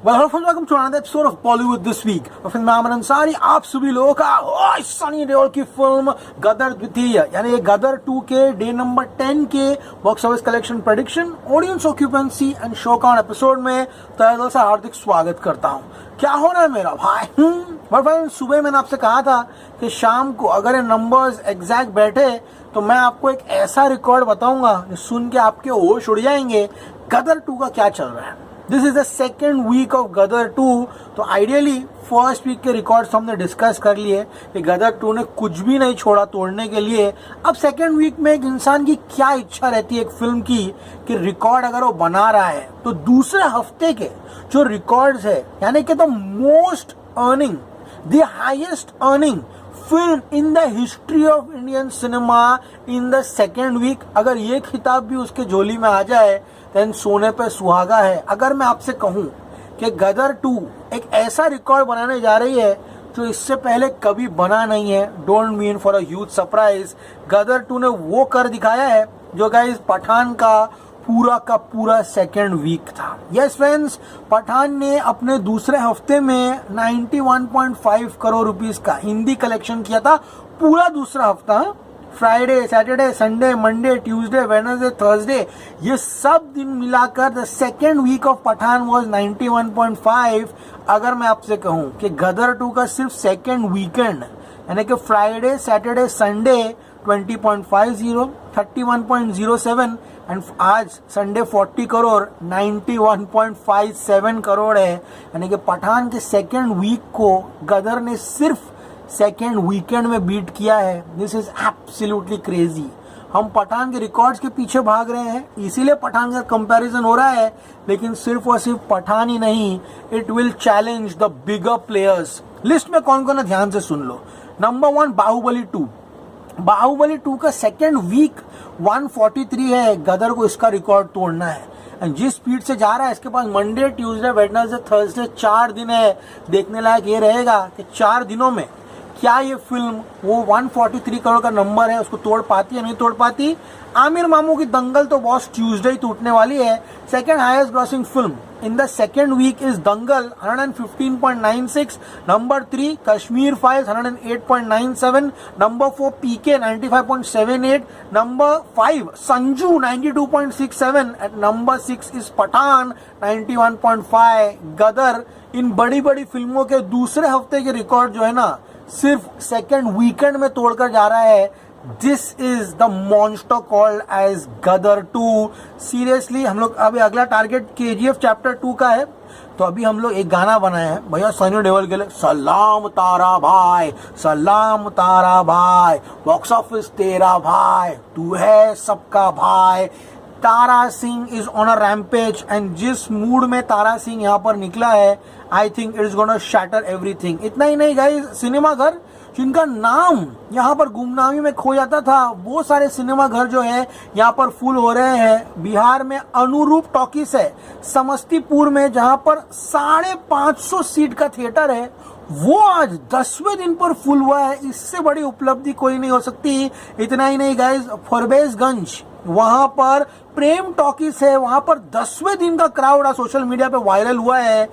Welcome to another episode of Bollywood this week. मैं आमन अंसारी आप सभी लोगों का सनी देओल की फिल्म गदर द्वितीय यानी ये गदर 2 के डे नंबर 10 के box office collection prediction, audience occupancy and show count episode में तहे दिल से हार्दिक स्वागत करता हूँ। क्या हो रहा है मेरा भाई? बट भाई सुबह मैंने आपसे कहा था कि शाम को अगर ये नंबर्स एग्जैक्ट बैठे तो मैं आपको एक ऐसा रिकॉर्ड बताऊंगा जो सुन के आपके होश उड़ जाएंगे। गदर 2 का क्या चल रहा है? This is the second week of Gadar 2। तो आइडियली फर्स्ट वीक के रिकॉर्ड्स हमने डिस्कस कर लिए कि गदर 2 ने कुछ भी नहीं छोड़ा तोड़ने के लिए। अब सेकेंड वीक में एक इंसान की क्या इच्छा रहती है एक फिल्म की कि रिकॉर्ड अगर वो बना रहा है तो दूसरे हफ्ते के जो रिकॉर्ड्स है यानी कि the most earning, the highest earning film in the history of Indian cinema in the second week, अगर ये खिताब भी उसके झोली में आ जाए देन सोने पे सुहागा है। अगर मैं आपसे कहूं कि गदर 2 एक ऐसा रिकॉर्ड बनाने जा रही है जो इससे पहले कभी बना नहीं है, don't mean for a huge surprise. Gadar 2 ने वो कर दिखाया है जो गाइस पठान का पूरा सेकेंड वीक था। यस फ्रेंड्स, पठान ने अपने दूसरे हफ्ते में 91.5 करोड़ रुपीस का हिंदी कलेक्शन किया था। पूरा दूसरा हफ्ता, Friday, Saturday, Sunday, Monday, Tuesday, Wednesday, Thursday, ये सब दिन मिलाकर the second week of Pathaan was 91.5। अगर मैं आपसे कहूं कि गदर 2 का सिर्फ सेकेंड वीकेंड यानी कि फ्राइडे, सैटरडे, संडे 20.50, 31.07 एंड आज संडे 40 करोड़ 91.57 करोड़ है। यानी कि पठान के सेकेंड वीक को गदर ने सिर्फ सेकेंड वीकेंड में बीट किया है। This is absolutely crazy. हम पठान के रिकॉर्ड्स के पीछे भाग रहे हैं, इसीलिए पठान का कंपैरिजन हो रहा है। लेकिन सिर्फ और सिर्फ पठान ही नहीं, it will challenge the bigger players. List में कौन कौन है ध्यान से सुन लो। नंबर 1 बाहुबली 2। बाहुबली 2 का सेकेंड वीक 143 है। गदर को इसका रिकॉर्ड तोड़ना है। एंड जिस स्पीड से जा रहा है इसके पास मंडे, ट्यूसडे, वेडनेसडे, थर्सडे 4 दिन है। देखने लायक ये रहेगा कि 4 दिनों में क्या ये फिल्म वो 143 करोड़ का नंबर है उसको तोड़ पाती है नहीं तोड़ पाती। आमिर मामू की दंगल तो बॉस ट्यूसडे ही टूटने वाली है। Second highest grossing film in the second week is Dangal 115.96। Number 3 Kashmir Files 108.97। Number 4 PK 95.78। Number 5 Sanju 92.67 and number 6 is Pathaan 91.5। Gadar इन बड़ी बड़ी फिल्मों के दूसरे हफ्ते के रिकॉर्ड जो है ना सिर्फ सेकेंड वीकेंड में तोड़कर जा रहा है। This is the monster called as Gadar 2। Seriously हम लोग अभी अगला टारगेट केजीएफ चैप्टर 2 का है। तो अभी हम लोग एक गाना बनाए हैं भैया सनी देओल के लिए, सलाम तारा भाई, सलाम तारा भाई, बॉक्स ऑफिस तेरा भाई, तू है सबका भाई। Tara Singh is on a rampage and जिस मूड में तारा सिंह यहाँ पर निकला है I think it is gonna shatter everything. इतना ही नहीं गाइस, सिनेमा घर जिनका नाम यहाँ पर गुमनामी में खो जाता था वो सारे सिनेमा घर जो है यहाँ पर फुल हो रहे हैं। बिहार में अनुरूप टॉकीज है, समस्तीपुर में जहाँ पर 550 सीट का थिएटर है वो आज 10वें दिन पर फुल हुआ है। इससे बड़ी उपलब्धि कोई नहीं हो सकती। इतना ही नहीं गाइस, फरबेजगंज वहां पर प्रेम टॉकीज है, वहां पर 10वें दिन का क्राउड सोशल मीडिया पे वायरल हुआ है।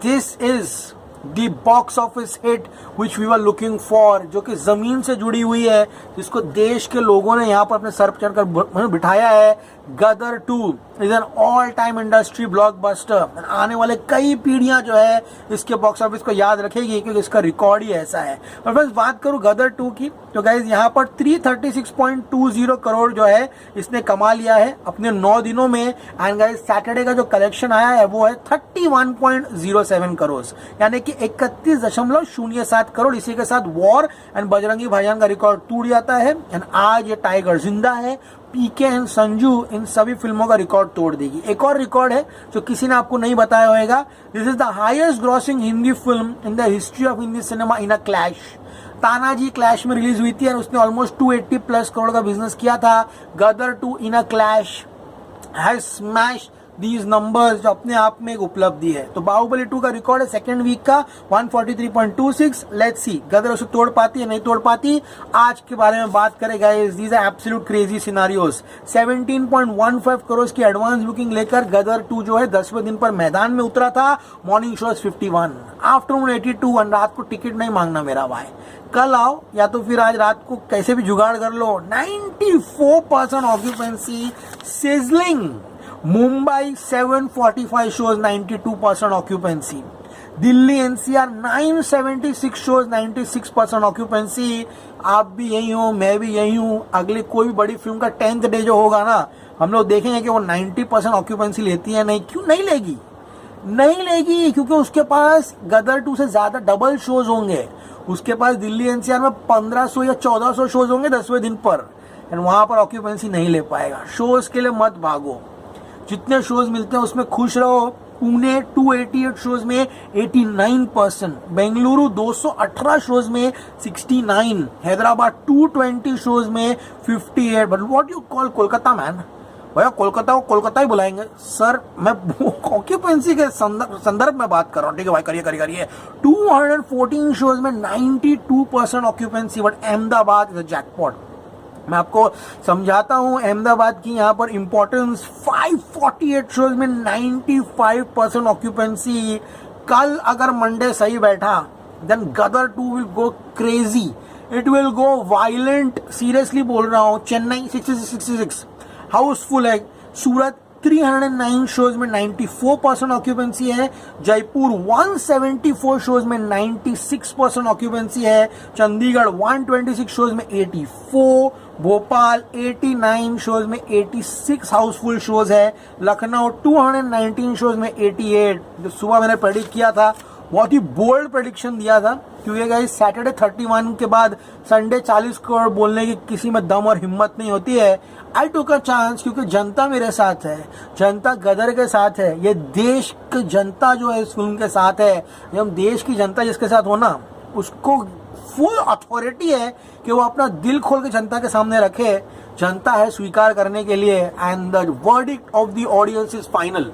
This is the box office hit which we were looking for, जो कि जमीन से जुड़ी हुई है, जिसको देश के लोगों ने यहाँ पर अपने सर पर चढ़कर बिठाया है। गदर 2 is an all time industry blockbuster. आने वाले कई पीढ़ियां जो है इसके बॉक्स ऑफिस को याद रखेगी क्योंकि इसका रिकॉर्ड ही ऐसा है। और फ्रेंड्स बात करूं गदर 2 की तो गाइज यहाँ पर 336.20 करोड़ जो है इसने कमा लिया है अपने 9 दिनों में। एंड गाइज सैटरडे का जो कलेक्शन आया है वो है 31.07 करोड़ यानी कि 31.07 करोड़। इसी के साथ वॉर एंड बजरंगी भाईजान का रिकॉर्ड टूट जाता है। एंड आज ये टाइगर जिंदा है, पीके एंड संजू इन सभी फिल्मों का रिकॉर्ड तोड़ देगी। एक और रिकॉर्ड है जो किसी ने आपको नहीं बताया होगा। This is the highest grossing Hindi film in the history of Hindi cinema in a clash. Tanaji clash में रिलीज हुई थी और उसने ऑलमोस्ट 280 प्लस करोड़ का बिजनेस किया था। Gadar 2 in a clash has smash these numbers जो अपने आप में एक उपलब्धि है। तो बाहुबली 2 का रिकॉर्ड है सेकेंड वीक का 143.26। लेट्स सी गदर उसे तोड़ पाती है नहीं तोड़ पाती, आज के बारे में बात करें guys. These are absolute crazy scenarios. 17.15 crore की एडवांस बुकिंग लेकर गदर 2 जो है 10वें दिन पर मैदान में उतरा था। मॉर्निंग शो 51, आफ्टरनून 82 और रात को टिकट नहीं मांगना मेरा भाई, कल आओ या तो फिर आज रात को कैसे भी जुगाड़ कर लो। 94% occupancy, sizzling. Mumbai 745 shows 92% occupancy. Delhi NCR 976 shows 96% occupancy. आप भी यही हो, मैं भी यही हूं। अगली कोई भी बड़ी फिल्म का 10th डे जो होगा ना, हम लोग देखेंगे कि वो 90% ऑक्यूपेंसी लेती है। नहीं, क्यों नहीं लेगी? नहीं लेगी क्योंकि उसके पास गदर 2 से ज्यादा डबल शोज होंगे। उसके पास दिल्ली एनसीआर में 1500 या 1400 शोज होंगे 10वें दिन पर, एंड वहां पर ऑक्यूपेंसी नहीं ले पाएगा। शोज के लिए मत भागो, जितने शोज मिलते हैं उसमें खुश रहो। पुणे 288 शोज में 89%, बेंगलुरु 218 शोज में 69, हैदराबाद 220 शोज में 58। But what you call Kolkata man? भैया कोलकाता को कोलकाता ही बुलाएंगे सर। मैं ऑक्यूपेंसी के संदर्भ में बात कर रहा हूँ, ठीक है भाई, करिए। 214 शोज में 92% occupancy. But Ahmedabad is a jackpot. मैं आपको समझाता हूं अहमदाबाद की यहाँ पर इंपॉर्टेंस। 548 शोज में 95% ऑक्यूपेंसी। कल अगर मंडे सही बैठा then Gadar 2 will go crazy, it will go violent. Seriously बोल रहा हूं। चेन्नई 66 हाउसफुल है। सूरत 309 शोज में 94% ऑक्यूपेंसी है। जयपुर 174 शोज में 96% ऑक्यूपेंसी है। चंडीगढ़ 126 शोज में 84। भोपाल 89 शोज में 86 हाउसफुल शोज है। लखनऊ 219 शोज में 88। जो सुबह मैंने प्रेडिक्ट किया था, बहुत ही बोल्ड प्रेडिक्शन दिया था, क्योंकि गाइस सैटरडे 31 के बाद संडे 40 करोड़ बोलने की किसी में दम और हिम्मत नहीं होती है। आई टुक अ चांस क्योंकि जनता मेरे साथ है, जनता गदर के साथ है। ये देश की जनता जो है इस फिल्म के साथ है। जब देश की जनता जिसके साथ हो ना, उसको फुल अथॉरिटी है कि वो अपना दिल खोल के जनता के सामने रखे। जनता है स्वीकार करने के लिए। And the verdict of the audience is final.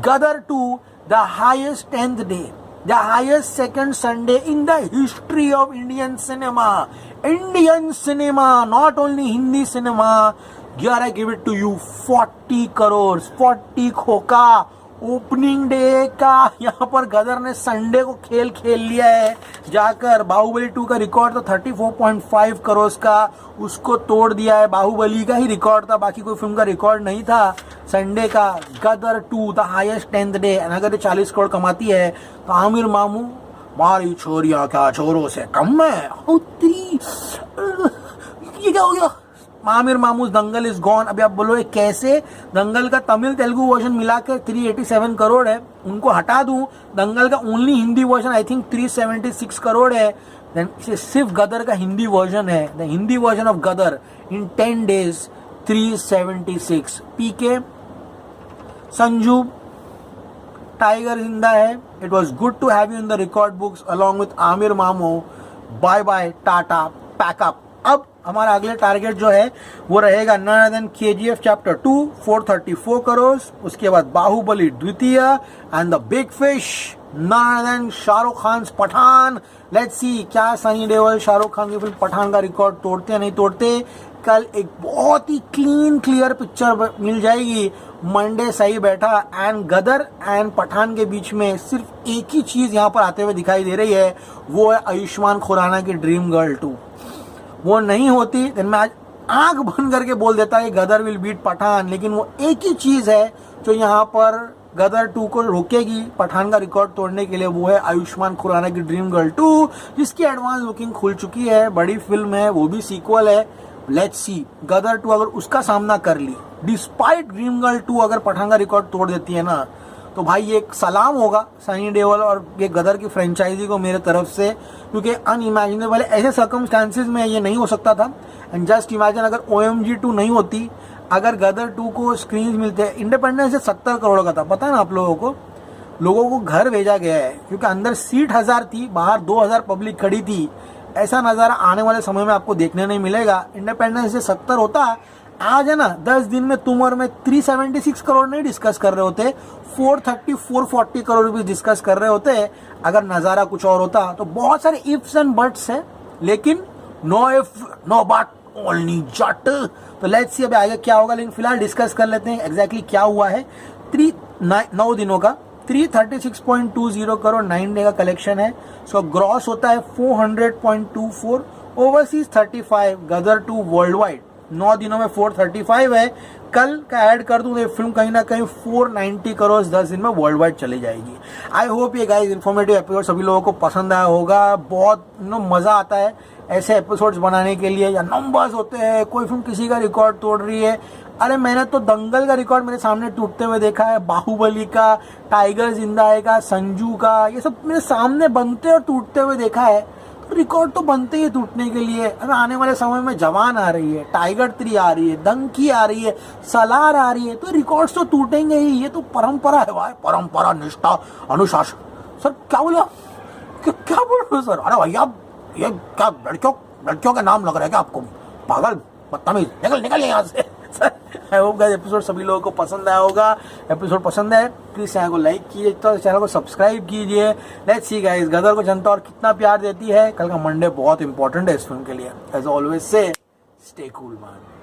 Gadar 2 the highest 10th day, the highest second Sunday in the history of Indian cinema. Indian cinema, not only Hindi cinema. Here I give it to you 40 crores, 40 खोका। Opening day का यहाँ पर गदर ने Sunday को खेल लिया है जाकर। बाहुबली 2 का रिकॉर्ड था 34.5 करोड़ का, उसको तोड़ दिया है। बाहुबली का ही रिकॉर्ड था, बाकी कोई फिल्म का रिकॉर्ड नहीं था संडे का। गदर 2 द हाईएस्ट 10th डे। अगर ये 40 करोड़ कमाती है तो आमिर मामू मारी छोरिया क्या छोरों से कम है। ये क्या हो गया? आमिर मामूज दंगल इज गॉन। अभी आप बोलो कैसे? दंगल का तमिल तेलुगु वर्जन मिलाकर 387 करोड़ है, उनको हटा दूं, दंगल का only Hindi version I think 376 crore है। देन सिर्फ गदर का हिंदी वर्जन है, the Hindi version of Gadar in 10 days 376। PK Sanju Tiger Zinda Hai. It was good to have you in the record books along with Aamir मामू। Bye bye, tata, pack up. अब हमारा अगले टारगेट जो है वो रहेगा none then KGF chapter 2 434 crore. उसके बाद बाहुबली द्वितीय and the big fish none then Shahrukh Khan Pathaan. Let's see क्या सनी देओल शाहरुख खान की फिल्म पठान का रिकॉर्ड तोड़ते या नहीं तोड़ते। कल एक बहुत ही क्लियर पिक्चर मिल जाएगी। मंडे सही बैठा एंड गदर एंड पठान के बीच में सिर्फ एक ही चीज यहाँ पर आते हुए दिखाई दे रही है, वो है आयुष्मान खुराना की ड्रीम गर्ल 2। वो नहीं होती तो मैं आज आंख बंद करके बोल देता है गदर विल बीट पठान। लेकिन वो एक ही चीज है जो यहाँ पर गदर 2 को रोकेगी पठान का रिकॉर्ड तोड़ने के लिए, वो है आयुष्मान खुराना की ड्रीम गर्ल 2, जिसकी एडवांस बुकिंग खुल चुकी है। बड़ी फिल्म है, वो भी सीक्वल है। लेट्स सी गदर 2 अगर उसका सामना कर ली, डिस्पाइट ड्रीम गर्ल 2 अगर पठान का रिकॉर्ड तोड़ देती है ना, तो भाई ये एक सलाम होगा सनी देओल और ये गदर की फ्रेंचाइजी को मेरे तरफ से, क्योंकि अनइमेजिनेबल ऐसे सर्कमस्टांसेस में ये नहीं हो सकता था। एंड जस्ट इमेजिन अगर OMG 2 नहीं होती, अगर गदर 2 को स्क्रीन मिलते, इंडिपेंडेंस से 70 करोड़ का था, पता है ना आप लोगों को घर भेजा गया है क्योंकि अंदर सीट 1000 थी, बाहर 2000 पब्लिक खड़ी थी। ऐसा नज़ारा आने वाले समय में आपको देखने नहीं मिलेगा। इंडिपेंडेंस से 70 होता आज है ना 10 दिन में तुम और मैं 376 करोड़ नहीं डिस्कस कर रहे होते, 430 440 करोड़ रुपीज डिस्कस कर रहे होते अगर नजारा कुछ और होता। तो बहुत सारे इफ्स एंड बट्स है, लेकिन no if no but only Jat. तो लेट्स सी अभी आगे क्या होगा, लेकिन फिलहाल डिस्कस कर लेते हैं एग्जैक्टली क्या हुआ है। 9 दिनों का 336.20 करोड़ 9 डे का कलेक्शन है। सो ग्रॉस होता है 400.24, ओवरसीज 35, गदर 2 वर्ल्ड वाइड 9 दिनों में 435 है। कल का ऐड कर दूं तो फिल्म कहीं ना कहीं 490 करोड़ 10 दिन में वर्ल्ड वाइड चली जाएगी। आई होप ये गाइस इन्फॉर्मेटिव एपिसोड सभी लोगों को पसंद आया होगा। बहुत मजा आता है ऐसे एपिसोड्स बनाने के लिए, या नंबर्स होते हैं, कोई फिल्म किसी का रिकॉर्ड तोड़ रही है। अरे मैंने तो दंगल का रिकॉर्ड मेरे सामने टूटते हुए देखा है, बाहुबली का, टाइगर जिंदा है का, संजू का, ये सब मेरे सामने बनते और टूटते हुए देखा है। तो रिकॉर्ड तो बनते ही टूटने के लिए। अगर आने वाले समय में जवान आ रही है, टाइगर 3 आ रही है, दंकी आ रही है, सलार आ रही है, तो रिकॉर्ड्स तो टूटेंगे ही। ये तो परंपरा है भाई, परंपरा, निष्ठा, अनुशासन। सर क्या बोला, क्या बोल रहे हो सर? अरे भैया ये क्या लड़कियों का नाम लग रहा है क्या आपको? पागल, बदतमीज, निकल यहाँ से। आई होप गाइस एपिसोड सभी लोगों को पसंद आया होगा। एपिसोड पसंद है प्लीज चैनल को लाइक कीजिए, तो चैनल को सब्सक्राइब कीजिए। लेट्स सी गाइस गदर को जनता और कितना प्यार देती है। कल का मंडे बहुत इंपॉर्टेंट है इस फिल्म के लिए। As always say stay cool man.